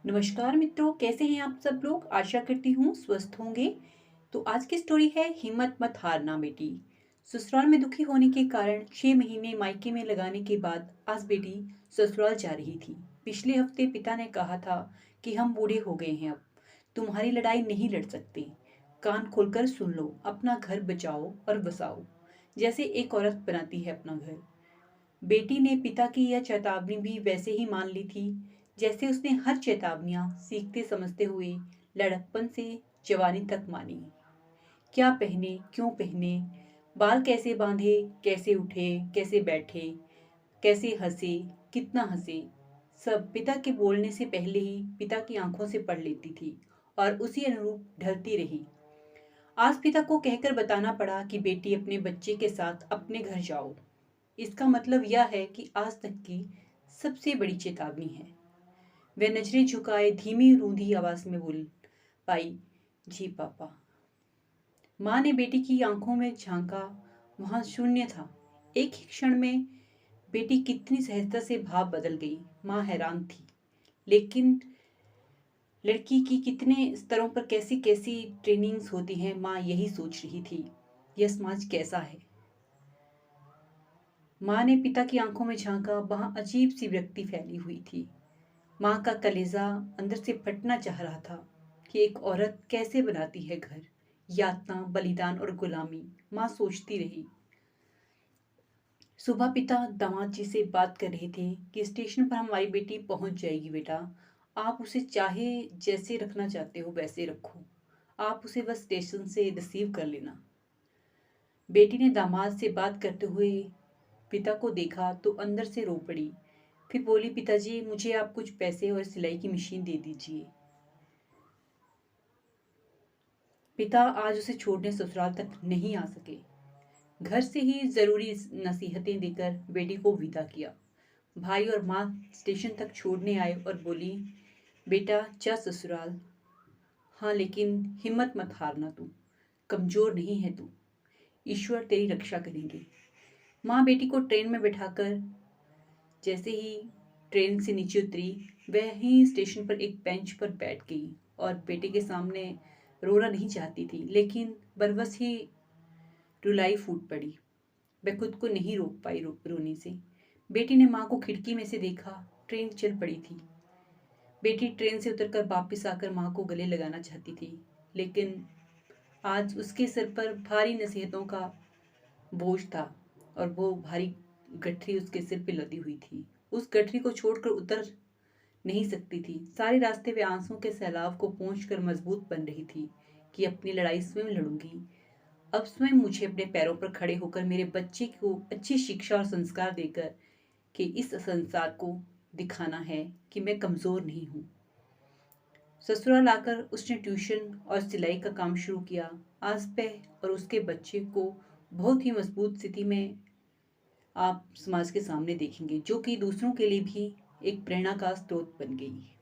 नमस्कार मित्रों, कैसे हैं आप सब लोग। आशा करती हूँ स्वस्थ होंगे। तो आज की स्टोरी है हिम्मत मत हारना बेटी। ससुराल में दुखी होने के कारण 6 महीने मायके में लगाने के बाद आज बेटी ससुराल जा रही थी। पिछले हफ्ते पिता ने कहा था कि हम बूढ़े हो गए हैं, अब तुम्हारी लड़ाई नहीं लड़ सकते। कान खोलकर सुन लो, अपना घर बचाओ और बसाओ, जैसे एक औरत बनाती है अपना घर। बेटी ने पिता की यह चेतावनी भी वैसे ही मान ली थी जैसे उसने हर चेतावनियां सीखते समझते हुए लड़कपन से जवानी तक मानी। क्या पहने, क्यों पहने, बाल कैसे बांधे, कैसे उठे, कैसे बैठे, कैसे हंसे, कितना हंसे, सब पिता के बोलने से पहले ही पिता की आंखों से पढ़ लेती थी और उसी अनुरूप ढलती रही। आज पिता को कहकर बताना पड़ा कि बेटी अपने बच्चे के साथ अपने घर जाओ। इसका मतलब यह है कि आज तक की सबसे बड़ी चेतावनी है। वह नजरें झुकाए धीमी रूंधी आवाज में बोल पाई, जी पापा। माँ ने बेटी की आंखों में झांका। वहां शून्य था। एक ही क्षण में बेटी कितनी सहजता से भाव बदल गई। माँ हैरान थी, लेकिन लड़की की कितने स्तरों पर कैसी कैसी ट्रेनिंग्स होती हैं, माँ यही सोच रही थी। यह समाज कैसा है। माँ ने पिता की आंखों में झांका। वहां अजीब सी विरक्ति फैली हुई थी। माँ का कलेजा अंदर से फटना चाह रहा था कि एक औरत कैसे बनाती है घर। यातना, बलिदान और गुलामी, माँ सोचती रही। सुबह पिता दामाद जी से बात कर रहे थे कि स्टेशन पर हमारी बेटी पहुंच जाएगी बेटा, आप उसे चाहे जैसे रखना चाहते हो वैसे रखो, आप उसे बस स्टेशन से रिसीव कर लेना। बेटी ने दामाद से बात करते हुए पिता को देखा तो अंदर से रो पड़ी। फिर बोली, पिताजी मुझे आप कुछ पैसे और सिलाई की मशीन दे दीजिए। पिता आज उसे छोड़ने ससुराल तक नहीं आ सके। घर से ही जरूरी नसीहतें देकर बेटी को विदा किया। भाई और माँ स्टेशन तक छोड़ने आए और बोली, बेटा जा ससुराल। हाँ, लेकिन हिम्मत मत हारना, तू कमजोर नहीं है, तू ईश्वर तेरी रक्षा करेंगे। माँ बेटी को ट्रेन में बिठाकर जैसे ही ट्रेन से नीचे उतरी, वह ही स्टेशन पर एक बेंच पर बैठ गई और बेटे के सामने रोना नहीं चाहती थी, लेकिन बरबस ही रुलाई फूट पड़ी। वह खुद को नहीं रोक पाई रोने से। बेटी ने माँ को खिड़की में से देखा। ट्रेन चल पड़ी थी। बेटी ट्रेन से उतरकर वापस आकर माँ को गले लगाना चाहती थी, लेकिन आज उसके सिर पर भारी नसीहतों का बोझ था और वो भारी गठरी उसके सिर पे लदी हुई थी। उस गठरी को छोड़कर उतर नहीं सकती थी। सारे रास्ते वे आंसुओं के सैलाब को पोंछकर मजबूत बन रही थी कि अपनी लड़ाई स्वयं लड़ूंगी। अब स्वयं मुझे अपने पैरों पर खड़े होकर मेरे बच्चे को अच्छी शिक्षा और संस्कार देकर कि इस संसार को दिखाना है कि मैं कमजोर नहीं हूँ। ससुराल आकर उसने ट्यूशन और सिलाई का काम शुरू किया। आज वह और उसके बच्चे को बहुत ही मजबूत स्थिति में आप समाज के सामने देखेंगे, जो कि दूसरों के लिए भी एक प्रेरणा का स्रोत बन गई।